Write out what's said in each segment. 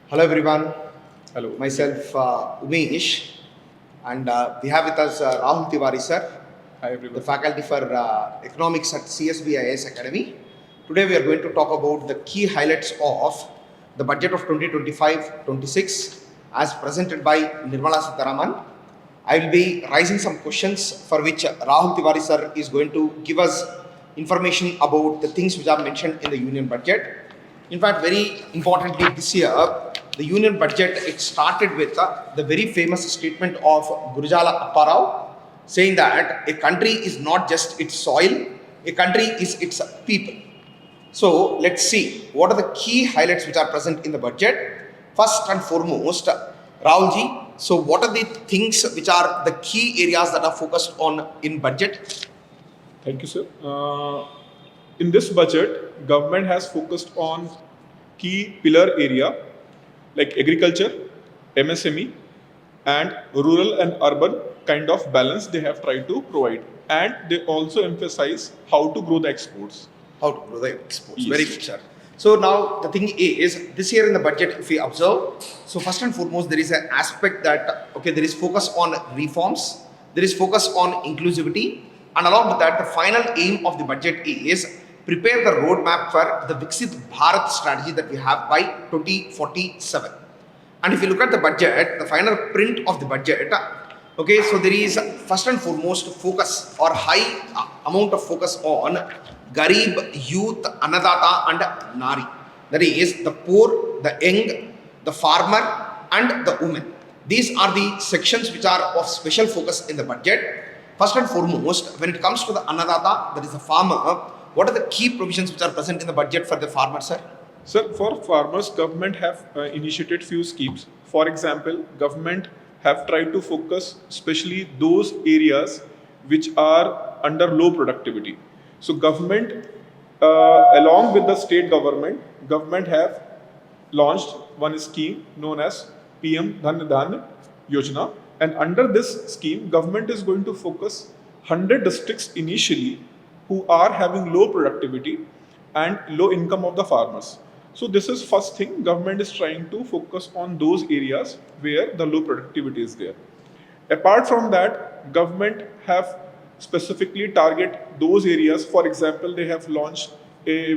Hello everyone, Hello. myself Umesh, and we have with us Rahul Tiwari sir, Hi the everyone. faculty for economics at 𝐶𝐨𝐼𝐧𝐥𝐶 Academy. Today we are going to talk about the key highlights of the budget of 2025-26 as presented by Nirmala Sitharaman. I will be raising some questions for which Rahul Tiwari sir is going to give us information about the things which are mentioned in the union budget. In fact, very importantly, this year, the union budget, it started with the very famous statement of Gurujala Apparao, saying that a country is not just its soil, a country is its people. So let's see what are the key highlights which are present in the budget. First and foremost, Rahulji, so what are the things which are the key areas that are focused on in budget? Thank you, sir. In this budget, government has focused on key pillar area like agriculture, MSME, and rural and urban kind of balance they have tried to provide. And they also emphasize how to grow the exports. How to grow the exports. Yes. Very good, sir. So now the thing is, this year in the budget, if we observe, so first and foremost, there is an aspect that, okay, there is focus on reforms, there is focus on inclusivity, and along with that, the final aim of the budget is prepare the roadmap for the Viksit Bharat strategy that we have by 2047. And if you look at the budget, the final print of the budget, okay, so there is first and foremost focus or high amount of focus on Garib, youth, Annadata and Nari. That is the poor, the young, the farmer and the women. These are the sections which are of special focus in the budget. First and foremost, when it comes to the Annadata, that is the farmer, what are the key provisions which are present in the budget for the farmer, sir? Sir, for farmers, government have initiated few schemes. For example, government have tried to focus especially those areas which are under low productivity. So government, along with the state government have launched one scheme known as PM Dhan Dhan Yojana. And under this scheme, government is going to focus 100 districts initially who are having low productivity and low income of the farmers. So this is first thing, government is trying to focus on those areas where the low productivity is there. Apart from that, government have specifically target those areas. For example, they have launched a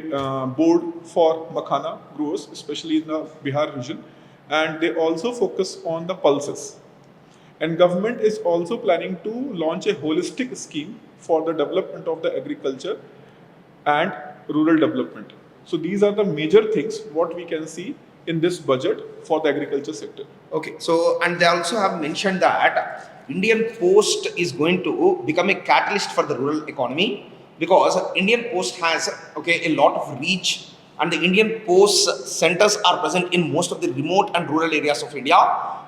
board for makhana growers, especially in the Bihar region, and they also focus on the pulses. And government is also planning to launch a holistic scheme for the development of the agriculture and rural development. So these are the major things what we can see in this budget for the agriculture sector. Okay, so and they also have mentioned that Indian Post is going to become a catalyst for the rural economy because Indian Post has a lot of reach, and the Indian Post centers are present in most of the remote and rural areas of India,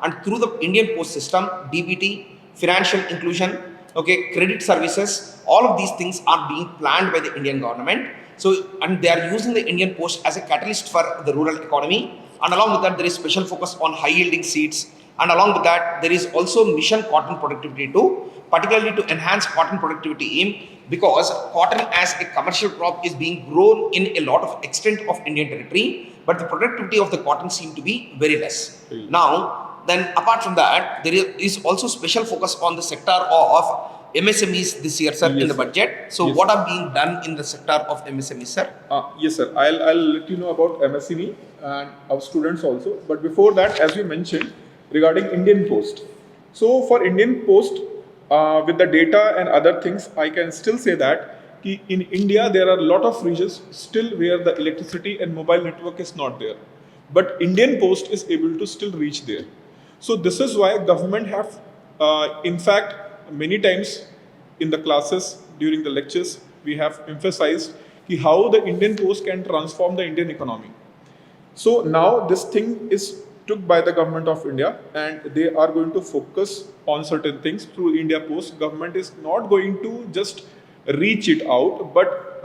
and through the Indian Post system, DBT, financial inclusion, credit services, all of these things are being planned by the Indian government. So, and they are using the Indian Post as a catalyst for the rural economy. And along with that, there is special focus on high yielding seeds. And along with that, there is also mission cotton productivity too, particularly to enhance cotton productivity aim, because cotton as a commercial crop is being grown in a lot of extent of Indian territory, but the productivity of the cotton seem to be very less. Now, then apart from that, there is also special focus on the sector of MSMEs this year, sir, Yes, in the sir. budget. So Yes. what are being done in the sector of MSMEs, sir? Yes, sir. I'll let you know about MSME and our students also. But before that, as you mentioned, regarding Indian Post. So for Indian Post, with the data and other things, I can still say that in India, there are a lot of regions still where the electricity and mobile network is not there. But Indian Post is able to still reach there. So this is why government have, in fact, many times in the classes, during the lectures, we have emphasized how the Indian Post can transform the Indian economy. So now this thing is took by the government of India, and they are going to focus on certain things through India Post. Government is not going to just reach it out, but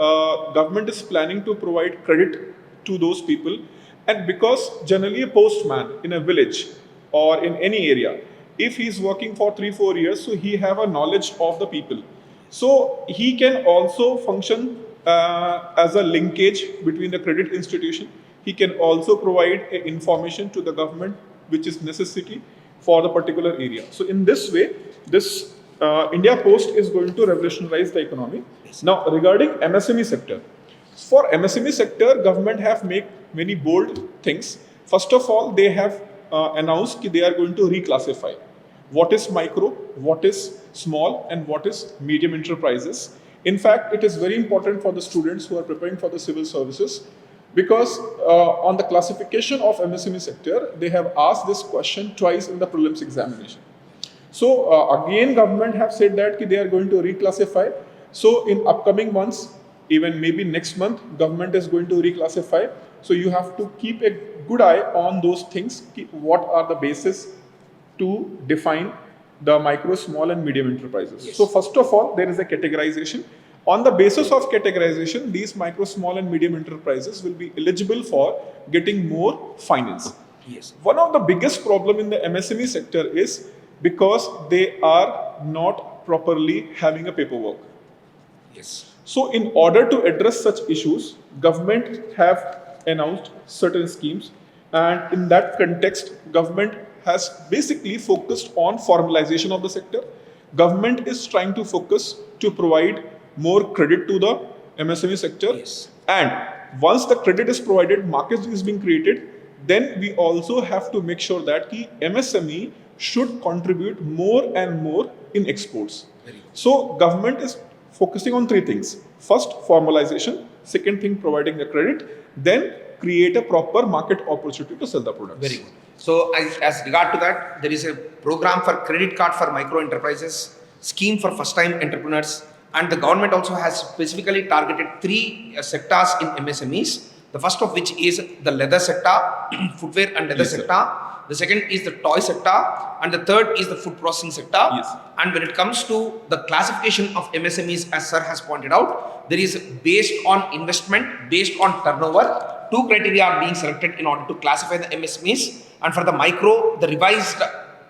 government is planning to provide credit to those people. And because generally a postman in a village or in any area, if he's working for 3-4 years, so he have a knowledge of the people, so he can also function as a linkage between the credit institution. he can also provide information to the government which is necessity for the particular area. So in this way, this India Post is going to revolutionize the economy. Now regarding MSME sector, for MSME sector, government have made many bold things. First of all, they have announced that they are going to reclassify what is micro, what is small, and what is medium enterprises. In fact, it is very important for the students who are preparing for the civil services, because on the classification of MSME sector, they have asked this question twice in the prelims examination. So again, government have said that they are going to reclassify. So in upcoming months, even maybe next month, government is going to reclassify. So you have to keep a good eye on those things. What are the basis to define the micro, small and medium enterprises? Yes. So first of all, there is a categorization. On the basis of categorization, these micro, small and medium enterprises will be eligible for getting more finance. Yes. One of the biggest problem in the MSME sector is because they are not properly having a paperwork. Yes. So in order to address such issues, government have announced certain schemes, and in that context, government has basically focused on formalization of the sector. Government is trying to focus to provide more credit to the MSME sector. Yes. And once the credit is provided, market is being created, then we also have to make sure that the MSME should contribute more and more in exports. So government is focusing on three things. First, formalization. Second thing, providing the credit. Then create a proper market opportunity to sell the products. Very good. So as regard to that, there is a program for credit card for micro enterprises, scheme for first time entrepreneurs, and the government also has specifically targeted three sectors in MSMEs. The first of which is the leather sector, footwear and leather Yes, sir. sector. The second is the toy sector, and the third is the food processing sector. Yes. And when it comes to the classification of MSMEs, as sir has pointed out, there is based on investment, based on turnover. Two criteria are being selected in order to classify the MSMEs. And for the micro, the revised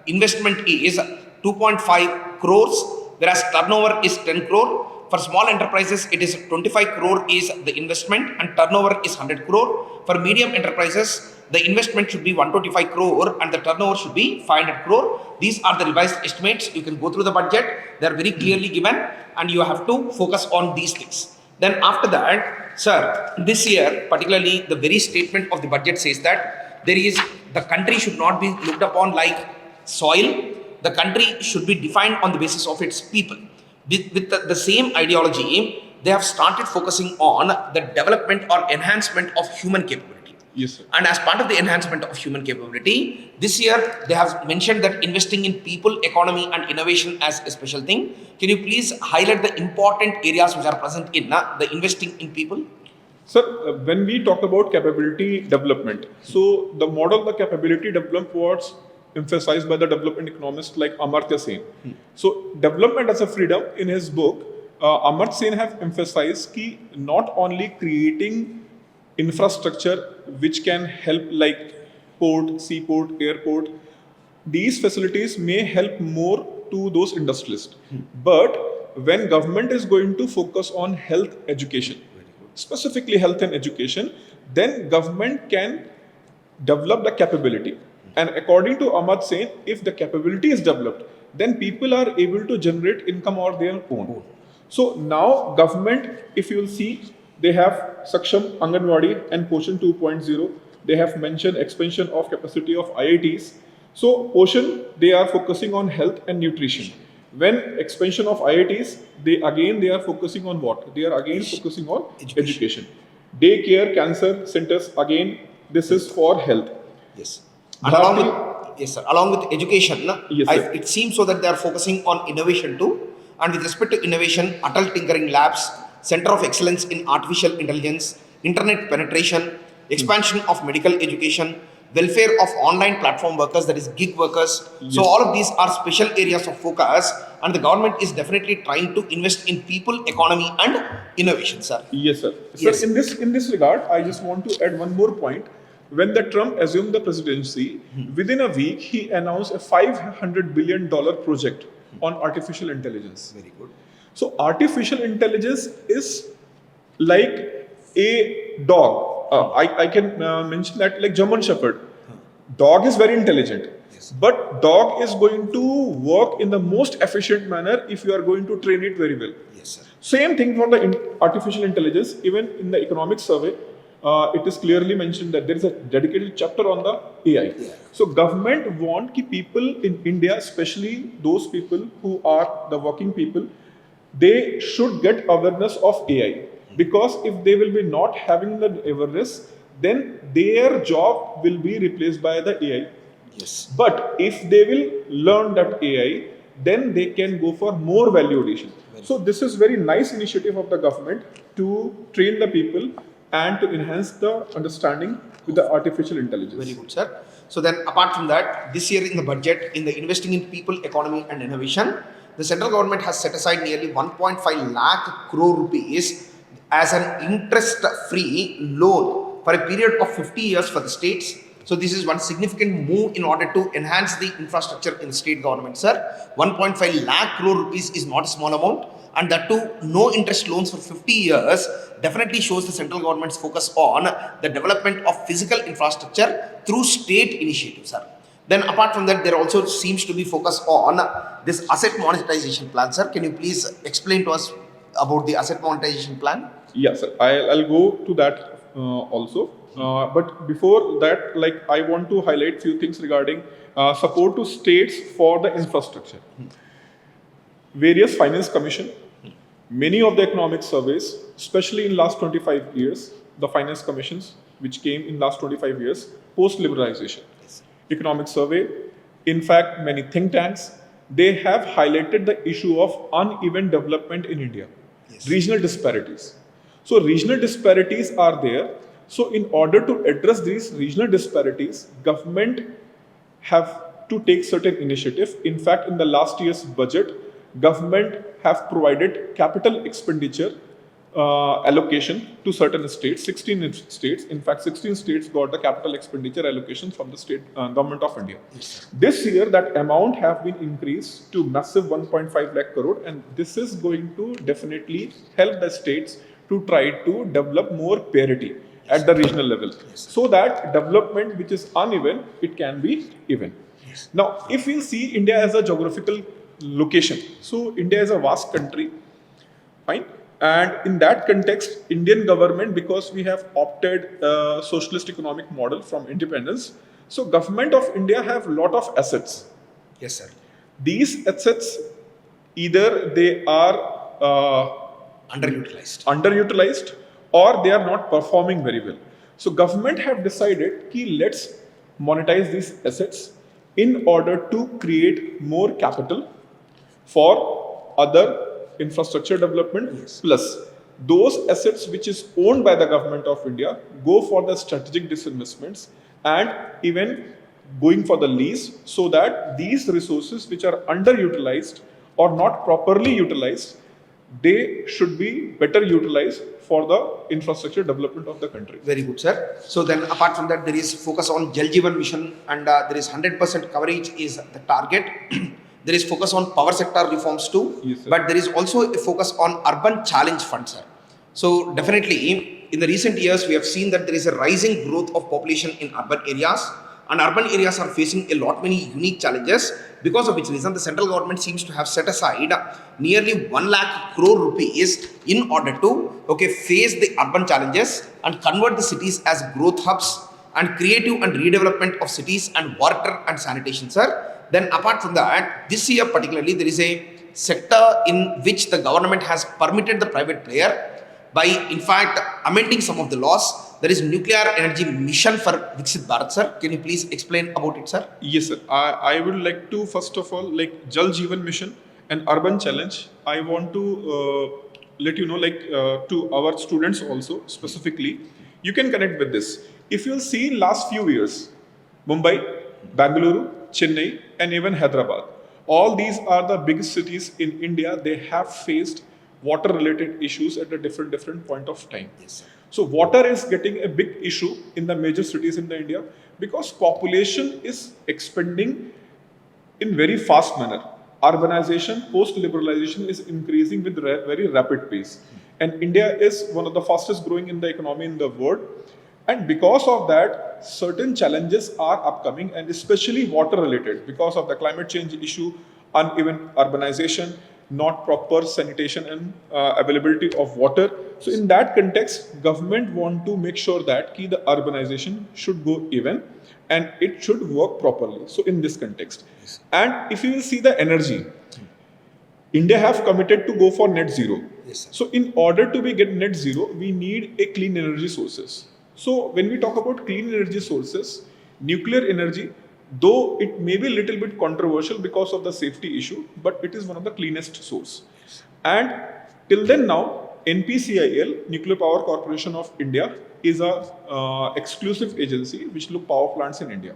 investment is 2.5 crores, whereas turnover is 10 crore. For small enterprises, it is 25 crore is the investment and turnover is 100 crore. For medium enterprises, the investment should be 125 crore and the turnover should be 500 crore. These are the revised estimates. You can go through the budget. They are very clearly given and you have to focus on these things. Then after that, sir, this year, particularly the very statement of the budget says that the country should not be looked upon like soil. The country should be defined on the basis of its people. With the same ideology, they have started focusing on the development or enhancement of human capability. Yes, sir. And as part of the enhancement of human capability, this year they have mentioned that investing in people, economy and innovation as a special thing. Can you please highlight the important areas which are present in the investing in people? Sir, when we talk about capability development, so the model the capability development was emphasized by the development economist like Amartya Sen. So development as a freedom, in his book, Amartya Sen have emphasized ki not only creating infrastructure which can help like port, seaport, airport, these facilities may help more to those industrialists. But when government is going to focus on health education, specifically health and education, then government can develop the capability. And according to Amartya Sen, if the capability is developed, then people are able to generate income on their own. So now government, if you will see, they have Saksham Anganwadi and Poshan 2.0. They have mentioned expansion of capacity of IITs. So Poshan, they are focusing on health and nutrition. When expansion of IITs, they are focusing on what? They are again focusing on education. Daycare, cancer centers, again, this is for health. Yes. And along with education, Yes, sir. it seems so that they are focusing on innovation too. And with respect to innovation, Atal Tinkering Labs, Center of Excellence in Artificial Intelligence, Internet Penetration, expansion of medical education, welfare of online platform workers, that is gig workers. Yes. So all of these are special areas of focus and the government is definitely trying to invest in people, economy and innovation, sir. Yes, sir. Yes. Sir, in this regard, I just want to add one more point. When the Trump assumed the presidency, within a week, he announced a $500 billion project on artificial intelligence. Very good. So artificial intelligence is like a dog I can mention that like German Shepherd. Dog is very intelligent, but dog is going to work in the most efficient manner if you are going to train it very well. Yes, sir. Same thing for the artificial intelligence. Even in the economic survey, it is clearly mentioned that there is a dedicated chapter on the AI. Yeah. So government want ki people in India, especially those people who are the working people, they should get awareness of AI. Because if they will be not having the awareness, then their job will be replaced by the AI. Yes. But if they will learn that AI, then they can go for more value addition. So this is very nice initiative of the government to train the people and to enhance the understanding with the artificial intelligence. Very good, sir. So then, apart from that, this year in the budget, in the investing in people, economy, and innovation, the central government has set aside nearly 1.5 lakh crore rupees as an interest-free loan for a period of 50 years for the states. So this is one significant move in order to enhance the infrastructure in the state government, sir. 1.5 lakh crore rupees is not a small amount, and that too, no interest loans for 50 years definitely shows the central government's focus on the development of physical infrastructure through state initiatives, sir. Then apart from that, there also seems to be focus on this asset monetization plan, sir. Can you please explain to us about the asset monetization plan? Yes, sir. I'll go to that also. But before that, like I want to highlight few things regarding support to states for the infrastructure. Various finance commission, many of the economic surveys, especially in last 25 years, the finance commissions which came in last 25 years post liberalization. Economic survey, in fact, many think tanks, they have highlighted the issue of uneven development in India, regional disparities. So regional disparities are there. So in order to address these regional disparities, government have to take certain initiative. In fact, in the last year's budget, government have provided capital expenditure allocation to certain states, 16 states. In fact, 16 states got the capital expenditure allocation from the state government of India. This year, that amount have been increased to massive 1.5 lakh crore, and this is going to definitely help the states to try to develop more parity at the regional level, so that development which is uneven, it can be even. Now, if we see India as a geographical location, so India is a vast country, fine. And in that context, Indian government, because we have opted a socialist economic model from independence, so government of India have a lot of assets. Yes, sir. These assets, either they are underutilized or they are not performing very well. So government have decided ki let's monetize these assets in order to create more capital for other infrastructure development. Plus those assets which is owned by the government of India go for the strategic disinvestments and even going for the lease, so that these resources which are underutilized or not properly utilized, they should be better utilized for the infrastructure development of the country. Very good, sir. So then apart from that, there is focus on Jal Jeevan mission, and there is 100% coverage is the target. There is focus on power sector reforms too, yes, but there is also a focus on urban challenge fund, sir. So definitely in the recent years, we have seen that there is a rising growth of population in urban areas, and urban areas are facing a lot many unique challenges, because of which reason the central government seems to have set aside nearly 1 lakh crore rupees in order to face the urban challenges and convert the cities as growth hubs and creative and redevelopment of cities and water and sanitation, sir. Then apart from that, this year particularly, there is a sector in which the government has permitted the private player by in fact amending some of the laws. There is nuclear energy mission for Viksit Bharat, sir. Can you please explain about it, sir? Yes, sir. I would like to first of all, like Jal Jeevan mission and urban challenge, I want to let you know, to our students also specifically, you can connect with this. If you'll see last few years, Mumbai, Bangalore, Chennai, and even Hyderabad, all these are the biggest cities in India. They have faced water related issues at a different point of time. Yes, sir. So water is getting a big issue in the major cities in the India, because population is expanding in very fast manner. Urbanization, post-liberalization is increasing with very rapid pace. And India is one of the fastest growing in the economy in the world. And because of that, certain challenges are upcoming, and especially water related, because of the climate change issue, uneven urbanization, not proper sanitation and availability of water. So in that context, government want to make sure that the urbanization should go even and it should work properly. So in this context, and if you will see the energy, India have committed to go for net zero. Yes, sir. So in order to be get net zero, we need a clean energy sources. So when we talk about clean energy sources, nuclear energy, though it may be a little bit controversial because of the safety issue, but it is one of the cleanest source. And till then now, NPCIL, Nuclear Power Corporation of India, is a exclusive agency which look power plants in India.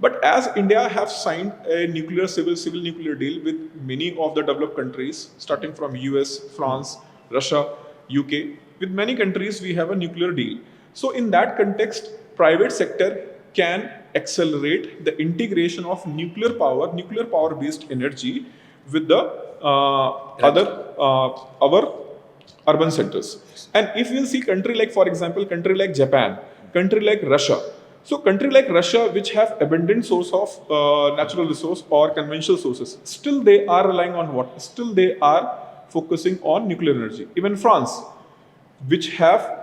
But as India have signed a nuclear civil nuclear deal with many of the developed countries, starting from US, France, Russia, UK, with many countries we have a nuclear deal. So in that context, private sector can accelerate the integration of nuclear power based energy with the our urban centers. And if we'll see country like, for example, country like Japan, country like Russia. So country like Russia, which have abundant source of natural resource or conventional sources, still they are relying on what? Still they are focusing on nuclear energy. Even France, which have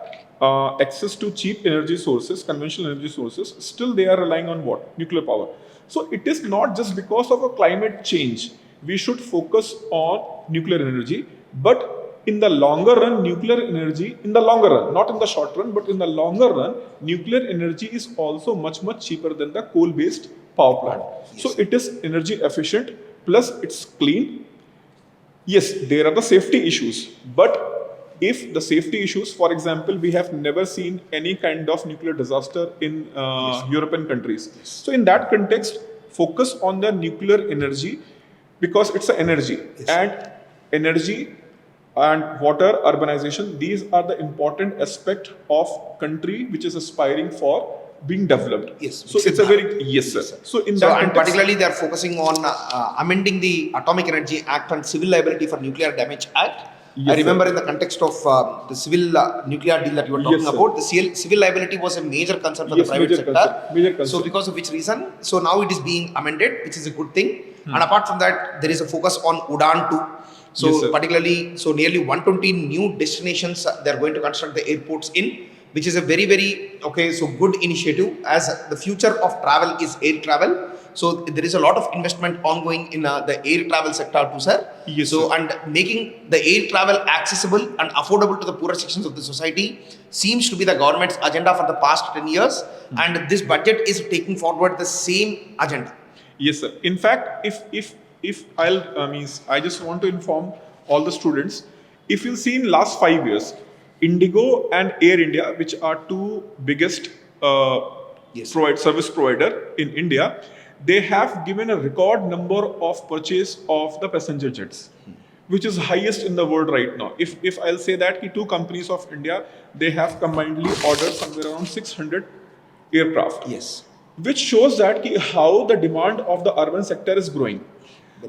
access to cheap energy sources, conventional energy sources, still they are relying on what? Nuclear power. So it is not just because of a climate change, we should focus on nuclear energy, but in the longer run, nuclear energy, in the longer run, not in the short run, but in the longer run, nuclear energy is also much cheaper than the coal-based power plant. Yes. So it is energy efficient, plus it's clean. Yes, there are the safety issues, but if the safety issues, for example, we have never seen any kind of nuclear disaster in European countries. Yes. So in that context, focus on the nuclear energy because it's an energy. Yes. And energy and water, urbanization, these are the important aspect of country which is aspiring for being developed. Yes. So it's a very, yes sir. So in that and particularly they are focusing on amending the Atomic Energy Act and Civil Liability for Nuclear Damage Act. Yes, I remember in the context of the civil nuclear deal that you were talking about, the civil liability was a major concern for the private sector. Major concern. So because of which reason, so now it is being amended, which is a good thing. And apart from that, there is a focus on UDAN too. So particularly, so nearly 120 new destinations they are going to construct the airports in, which is a very good initiative, as the future of travel is air travel. So there is a lot of investment ongoing in the air travel sector too, sir. Yes, so sir. And making the air travel accessible and affordable to the poorer sections of the society seems to be the government's agenda for the past 10 years. And this budget is taking forward the same agenda. Yes, sir. In fact, if I just want to inform all the students, if you'll see in last 5 years, Indigo and Air India, which are two biggest service provider in India, they have given a record number of purchase of the passenger jets, which is highest in the world right now. If I'll say that two companies of India, they have combinedly ordered somewhere around 600 aircraft. Yes. Which shows that how the demand of the urban sector is growing.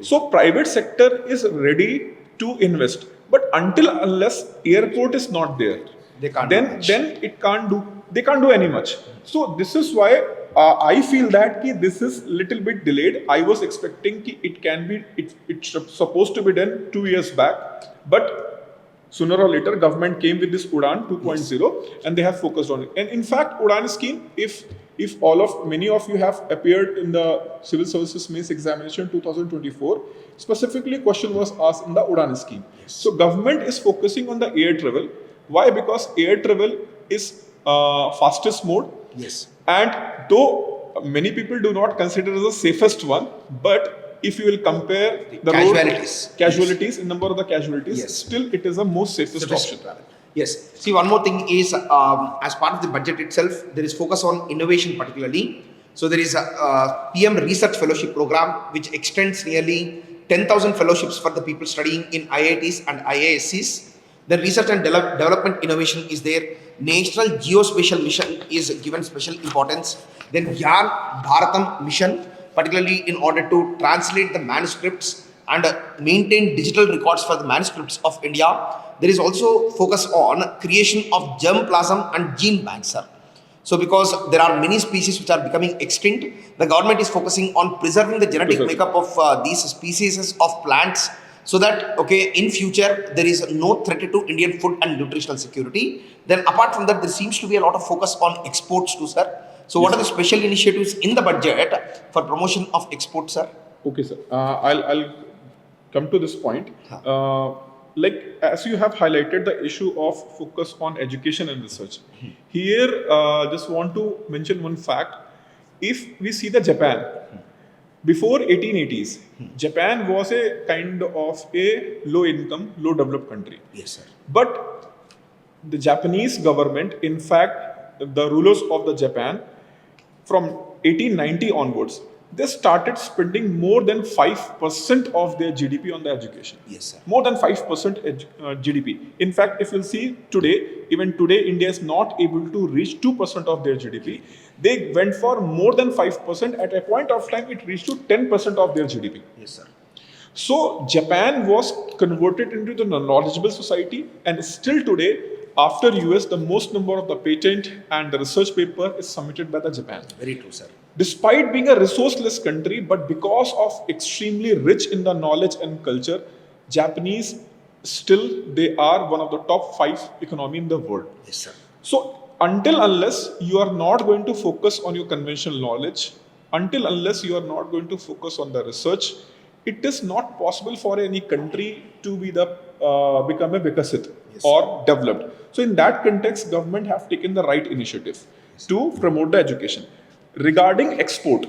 So private sector is ready to invest, but unless airport is not there, they can't they can't do any much. So this is why I feel that this is little bit delayed. I was expecting it's supposed to be done 2 years back, but sooner or later government came with this UDAN 2.0 and they have focused on it. And in fact, UDAN scheme, if many of you have appeared in the Civil Services Mains Examination 2024, specifically question was asked in the UDAN scheme. Yes. So government is focusing on the air travel. Why? Because air travel is fastest mode. Yes. And though many people do not consider it as the safest one, but if you will compare the casualties in number of the casualties, still it is the most safest option. Yes. See, one more thing is, as part of the budget itself, there is focus on innovation particularly. So there is a PM Research Fellowship Program, which extends nearly 10,000 fellowships for the people studying in IITs and IIScs. The research and development innovation is there. National Geospatial Mission is given special importance. Then Gyan Bharatam Mission, particularly in order to translate the manuscripts and maintain digital records for the manuscripts of India. There is also focus on creation of germplasm and gene banks, sir. So because there are many species which are becoming extinct, the government is focusing on preserving the genetic makeup of these species of plants, so that okay, in future there is no threat to Indian food and nutritional security. Then apart from that, there seems to be a lot of focus on exports too, sir. So what are the special initiatives in the budget for promotion of exports, sir? Okay, sir. I'll come to this point. Like as you have highlighted the issue of focus on education and research. Here, just want to mention one fact. If we see the Japan, before 1880s, Japan was a kind of a low income, low developed country. Yes, sir. But the Japanese government, in fact, the rulers of the Japan, from 1890 onwards, they started spending more than 5% of their GDP on the education. Yes, sir. More than 5% GDP. In fact, if you'll see today, even today, India is not able to reach 2% of their GDP. They went for more than 5%. At a point of time, it reached to 10% of their GDP. Yes, sir. So Japan was converted into the knowledgeable society, and still today, after US, the most number of the patent and the research paper is submitted by the Japan. Very true, sir. Despite being a resourceless country, but because of extremely rich in the knowledge and culture, Japanese still they are one of the top 5 economy in the world. Yes, sir. So until unless you are not going to focus on your conventional knowledge, until unless you are not going to focus on the research, it is not possible for any country to be the become a Vikasit or developed. So in that context, government have taken the right initiative to promote the education. Regarding export,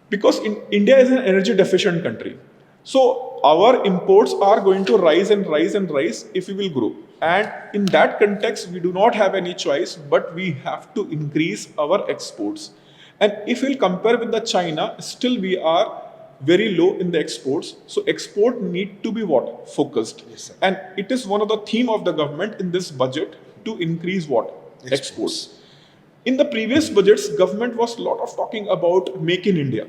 because India is an energy deficient country, so our imports are going to rise and rise and rise if we will grow. And in that context, we do not have any choice, but we have to increase our exports. And if we'll compare with the China, still we are very low in the exports. So export need to be what? Focused. Yes, sir. And it is one of the theme of the government in this budget to increase what? Exports. In the previous budgets, government was a lot of talking about make in India.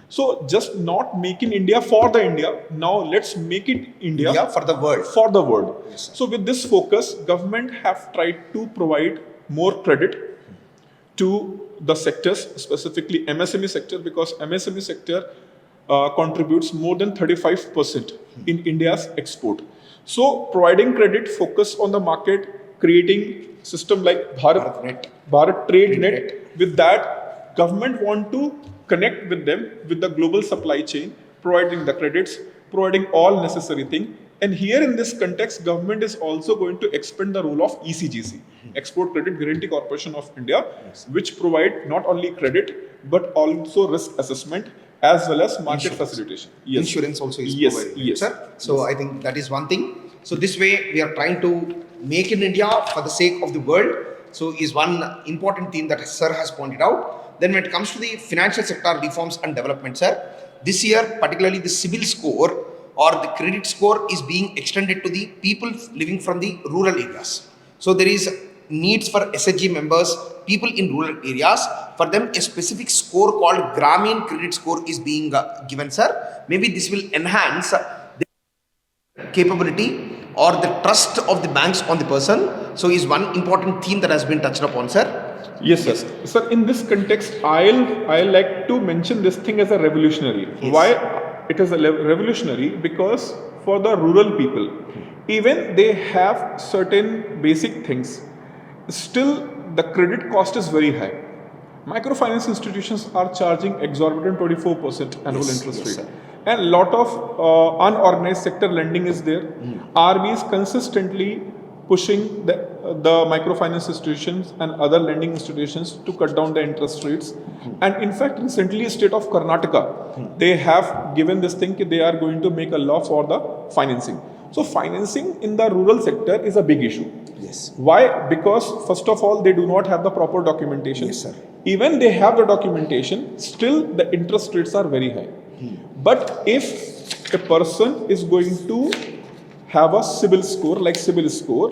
So just not make in India for the India. Now let's make it India for the world. For the world. Yes, sir. So with this focus, government have tried to provide more credit to the sectors, specifically MSME sector, because MSME sector contributes more than 35% in India's export. So providing credit, focus on the market, creating system like Bharat Trade Net. With that, government want to connect with them with the global supply chain, providing the credits, providing all necessary thing. And here in this context, government is also going to expand the role of ECGC, Export Credit Guarantee Corporation of India, which provide not only credit, but also risk assessment as well as market facilitation. Yes. Insurance also is provided. Yes. Sir. So I think that is one thing. So this way we are trying to make in India for the sake of the world. So is one important theme that sir has pointed out. Then when it comes to the financial sector reforms and development, sir, this year particularly the CIBIL score or the credit score is being extended to the people living from the rural areas. So there is needs for SHG members, people in rural areas, for them a specific score called Grameen credit score is being given, sir. Maybe this will enhance the capability or the trust of the banks on the person. So is one important theme that has been touched upon, sir. Yes, sir. Sir, in this context, I'll like to mention this thing as a revolutionary. Yes. Why it is a revolutionary? Because for the rural people, even they have certain basic things, still the credit cost is very high. Microfinance institutions are charging exorbitant 24% annual interest rate. Sir. And a lot of unorganized sector lending is there. RB is consistently pushing the microfinance institutions and other lending institutions to cut down the interest rates. And in fact, recently, state of Karnataka, they have given this thing that they are going to make a law for the financing. So financing in the rural sector is a big issue. Yes. Why? Because first of all, they do not have the proper documentation. Yes, sir. Even they have the documentation, still the interest rates are very high. But if a person is going to have a CIBIL score, like CIBIL score,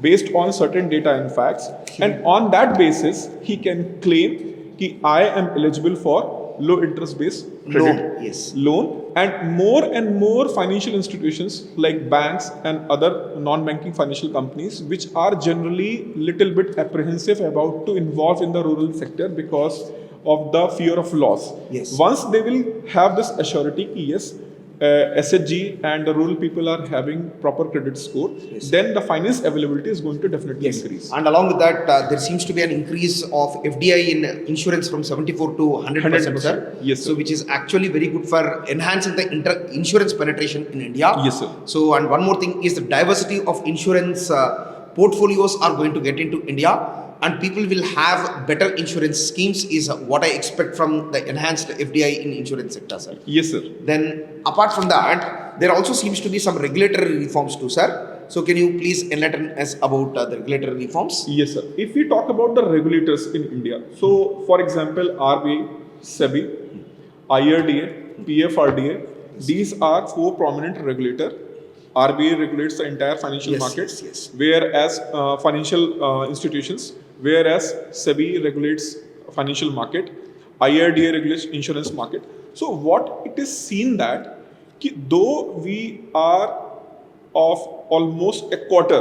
based on certain data and facts, and on that basis, he can claim that I am eligible for low interest based Loan, credit yes. loan, and more financial institutions like banks and other non-banking financial companies, which are generally little bit apprehensive about to involve in the rural sector because of the fear of loss. Yes. Once they will have this assurity, yes, SHG and the rural people are having proper credit score, Yes. then the finance availability is going to definitely increase. And along with that, there seems to be an increase of FDI in insurance from 74 to 100%, sir. Yes, sir. So, which is actually very good for enhancing the insurance penetration in India. Yes, sir. So, and one more thing is the diversity of insurance portfolios are going to get into India, and people will have better insurance schemes. Is what I expect from the enhanced FDI in insurance sector, sir. Yes, sir. Then, apart from that, there also seems to be some regulatory reforms too, sir. So, can you please enlighten us about the regulatory reforms? Yes, sir. If we talk about the regulators in India, so for example, RBI, SEBI, IRDA, PFRDA, these are four prominent regulators. RBI regulates the entire financial Yes, markets, yes. whereas financial institutions, whereas SEBI regulates financial market, IRDA regulates insurance market. So what it is seen that though we are of almost a quarter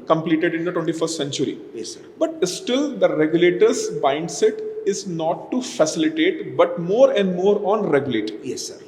completed in the 21st century, Yes, sir. but still the regulators' mindset is not to facilitate but more and more on regulate, Yes, sir.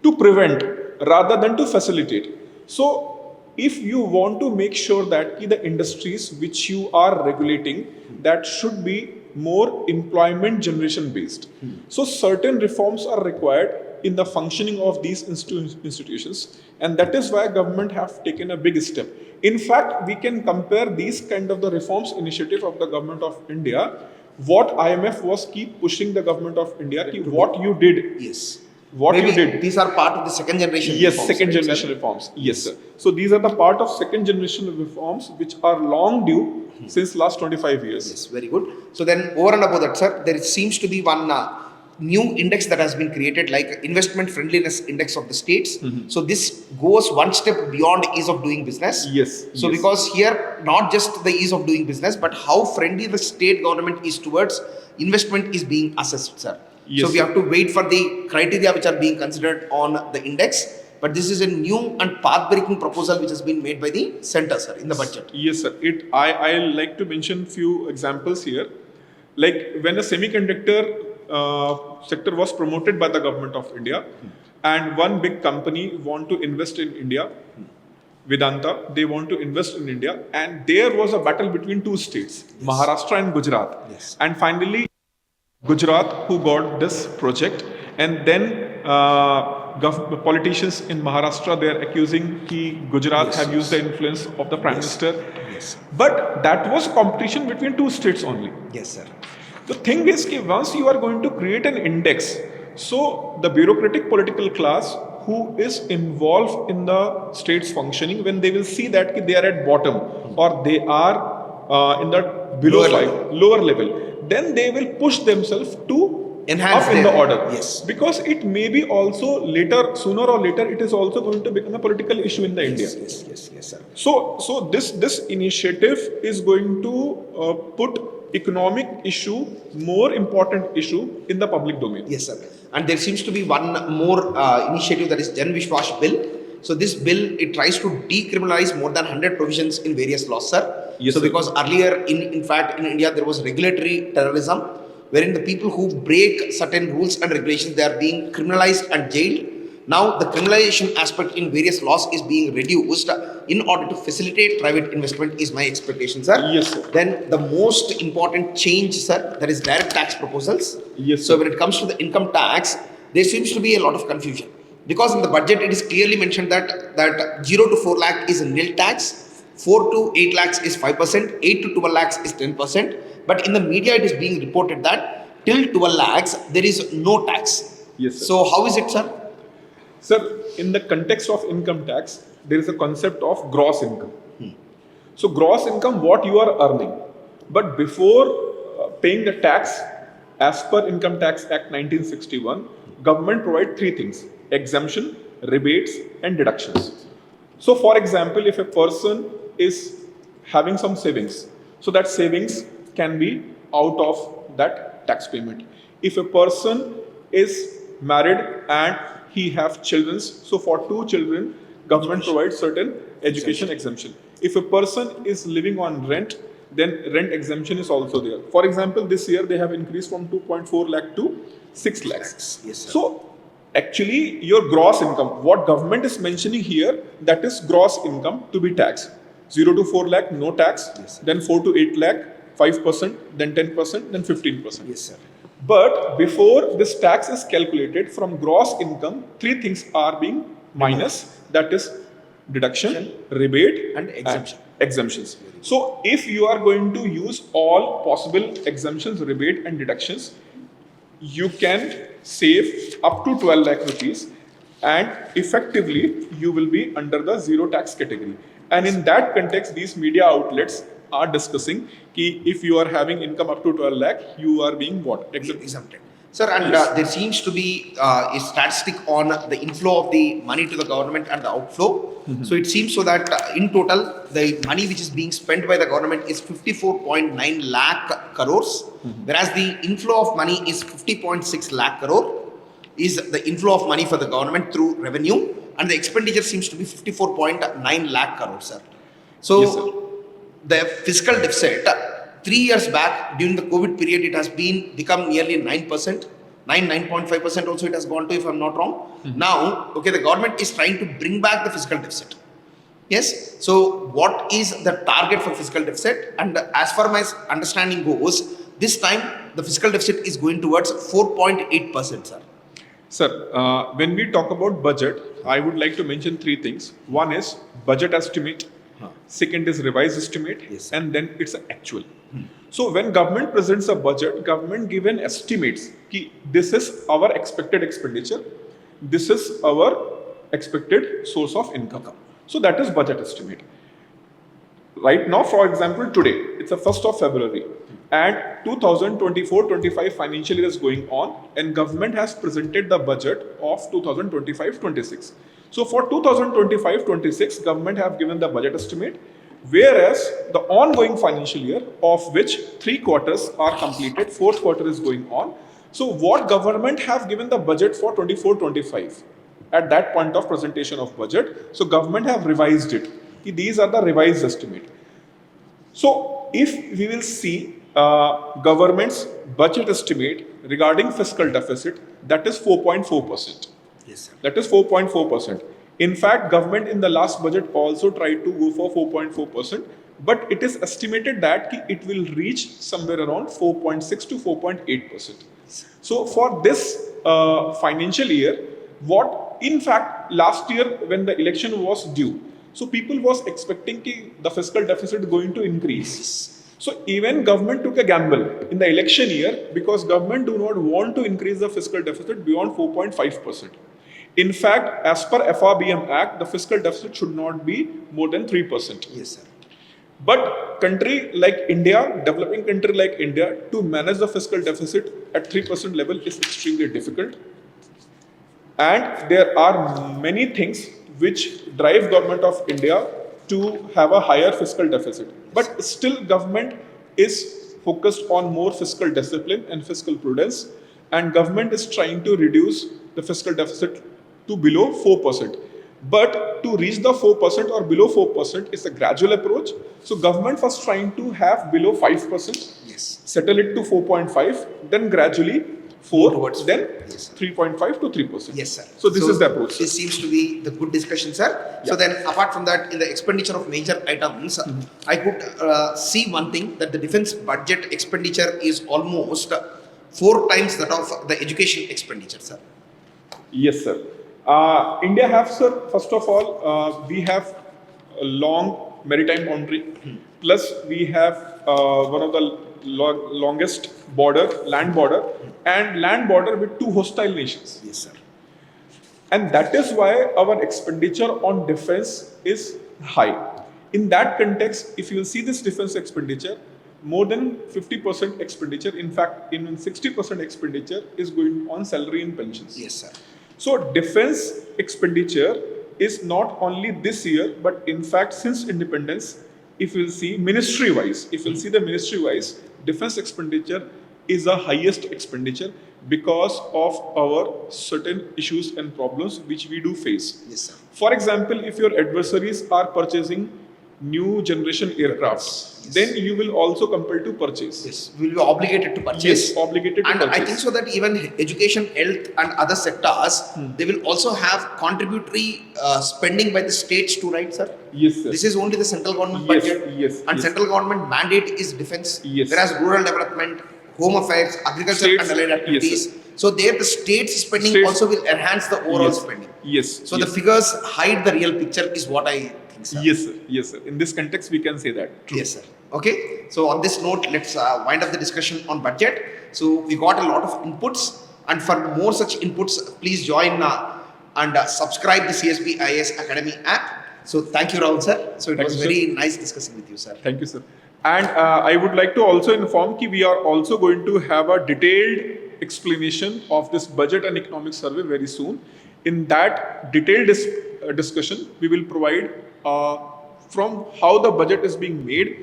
to prevent rather than to facilitate. So if you want to make sure that the industries which you are regulating, that should be more employment generation based. So certain reforms are required in the functioning of these institutions, and that is why government have taken a big step. In fact, we can compare these kind of the reforms initiative of the government of India. What IMF was keep pushing the government of India, what you did, Yes. what Maybe you did. these are part of the second generation. Yes, reforms, second right, generation sir? reforms. Yes, sir. So these are the part of second generation reforms which are long due since last 25 years. Yes, very good. So then, over and above that, sir, there seems to be one new index that has been created, like investment friendliness index of the states. So this goes one step beyond ease of doing business. Yes, So yes. because here, not just the ease of doing business, but how friendly the state government is towards investment is being assessed, sir. Yes, So we sir. have to wait for the criteria which are being considered on the index. But this is a new and path-breaking proposal which has been made by the center, sir, in the budget. Yes, sir. I like to mention few examples here. Like when a semiconductor sector was promoted by the government of India, and one big company want to invest in India, Vedanta, they want to invest in India, and there was a battle between two states, Maharashtra and Gujarat. Yes. And finally, Gujarat who got this project, and then politicians in Maharashtra, they are accusing that Gujarat Yes, have used the influence of the Prime Yes. Minister. Yes. But that was competition between two states only. Yes, sir. The thing is that once you are going to create an index, so the bureaucratic political class who is involved in the state's functioning, when they will see that they are at bottom or they are in the below lower level, then they will push themselves to Enhance up in the their- order. Yes. Because it may be also later, sooner or later, it is also going to become a political issue in the India. Yes, sir. So this initiative is going to put economic issue, more important issue in the public domain. Yes, sir. And there seems to be one more initiative, that is Jan Vishwas bill. So this bill, it tries to decriminalize more than 100 provisions in various laws, sir. Yes, so sir. because earlier, in fact, in India, there was regulatory terrorism, wherein the people who break certain rules and regulations, they are being criminalized and jailed. Now, the criminalization aspect in various laws is being reduced in order to facilitate private investment, is my expectation, sir. Yes, sir. Then the most important change, sir, that is direct tax proposals. Yes, So sir. when it comes to the income tax, there seems to be a lot of confusion, because in the budget it is clearly mentioned that 0 to 4 lakh is a nil tax, 4 to 8 lakhs is 5%, 8 to 12 lakhs is 10%. But in the media it is being reported that till 12 lakhs there is no tax. Yes, sir. So how is it, sir? Sir, in the context of income tax, there is a concept of gross income. So gross income, what you are earning. But before paying the tax, as per Income Tax Act 1961, government provide three things: exemption, rebates, and deductions. So for example, if a person is having some savings, so that savings can be out of that tax payment. If a person is married and he have children. So for 2 children, government provides certain education exemption. If a person is living on rent, then rent exemption is also there. For example, this year they have increased from 2.4 lakh to 6 lakhs. Yes, sir. So actually your gross income, what government is mentioning here, that is gross income to be taxed. 0 to 4 lakh, no tax. Yes, sir. Then 4 to 8 lakh, 5%, then 10%, then 15%. Yes, sir. But before this tax is calculated from gross income, 3 things are being minus, that is deduction, rebate And exemption. exemptions. So if you are going to use all possible exemptions, rebate and deductions, you can save up to 12 lakh rupees and effectively you will be under the zero tax category. And in that context, these media outlets are discussing ki if you are having income up to 12 lakh, you are being what? Exempted. Sir, and there seems to be a statistic on the inflow of the money to the government and the outflow. So it seems so that in total, the money which is being spent by the government is 54.9 lakh crores, whereas the inflow of money is 50.6 lakh crore, is the inflow of money for the government through revenue, and the expenditure seems to be 54.9 lakh crore, sir. So Yes, sir. the fiscal deficit, 3 years back during the COVID period, it has become nearly 9%, 9.5% also it has gone to, if I'm not wrong. Now, okay, the government is trying to bring back the fiscal deficit. Yes. So what is the target for fiscal deficit? And as far as my understanding goes, this time the fiscal deficit is going towards 4.8%, sir. Sir, when we talk about budget, I would like to mention 3 things. One is budget estimate, second is revised estimate, Yes. and then it's an actual. So when government presents a budget, government given estimates ki this is our expected expenditure, this is our expected source of income. So that is budget estimate. Right now, for example, today, it's the 1st of February and 2024-25 financial year is going on and government has presented the budget of 2025-26. So for 2025-26, government have given the budget estimate, whereas the ongoing financial year, of which 3 quarters are completed, 4th quarter is going on. So what government have given the budget for 24-25 at that point of presentation of budget, so government have revised it. These are the revised estimate. So if we will see government's budget estimate regarding fiscal deficit, that is 4.4%. Yes, sir. That is 4.4%. In fact, government in the last budget also tried to go for 4.4%, but it is estimated that it will reach somewhere around 4.6 to 4.8%. So for this financial year, what in fact last year when the election was due, so people was expecting the fiscal deficit going to increase. So even government took a gamble in the election year because government do not want to increase the fiscal deficit beyond 4.5%. In fact, as per FRBM Act, the fiscal deficit should not be more than 3%. Yes, sir. But country like India, developing country like India, to manage the fiscal deficit at 3% level is extremely difficult. And there are many things which drive government of India to have a higher fiscal deficit. But still government is focused on more fiscal discipline and fiscal prudence, and government is trying to reduce the fiscal deficit to below 4%. But to reach the 4% or below 4% is a gradual approach. So government was trying to have below 5%, Yes. settle it to 4.5, then gradually 4, Towards then 4. Yes, sir. 3.5 to 3%. Yes, sir. So this is the approach. This seems to be the good discussion, sir. So then, apart from that, in the expenditure of major items, I could see one thing, that the defense budget expenditure is almost 4 times that of the education expenditure, sir. Yes, sir. India have, sir, first of all, we have a long maritime boundary, plus we have one of the longest border, land border, and land border with 2 hostile nations. Yes, sir. And that is why our expenditure on defense is high. In that context, if you will see this defense expenditure, more than 50% expenditure, in fact, even 60% expenditure is going on salary and pensions. Yes, sir. So defense expenditure is not only this year, but in fact since independence, if you will see ministry-wise, defense expenditure is the highest expenditure, because of our certain issues and problems which we do face. Yes, sir. For example, if your adversaries are purchasing new generation aircrafts, Yes. then you will also compel to purchase. Yes, we will be obligated to purchase. Yes, obligated to And purchase. I think so that even education, health, and other sectors, they will also have contributory spending by the states too, right, sir? Yes, sir. This is only the central government Yes, budget, yes, and yes. central government mandate is defense. Yes. Whereas rural development, home affairs, agriculture, States- and allied yes, activities. sir. So there, the states spending States- also will enhance the overall Yes. spending. Yes. So yes. the figures hide the real picture, is what I think, sir. Yes, sir. Yes, sir. In this context, we can say that. True. Yes, sir. Okay. So on this note, let's wind up the discussion on budget. So we got a lot of inputs, and for more such inputs, please join and subscribe the CSB Academy app. So thank you, Rahul sir. So it Thank was you, sir. very nice discussing with you, sir. Thank you, sir. And I would like to also inform that we are also going to have a detailed explanation of this budget and economic survey very soon. In that detailed discussion, we will provide from how the budget is being made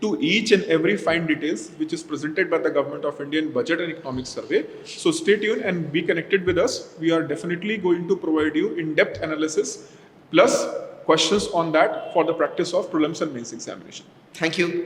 to each and every fine details which is presented by the Government of India in Budget and Economic Survey. So stay tuned and be connected with us. We are definitely going to provide you in-depth analysis plus questions on that for the practice of prelims and mains examination. Thank you.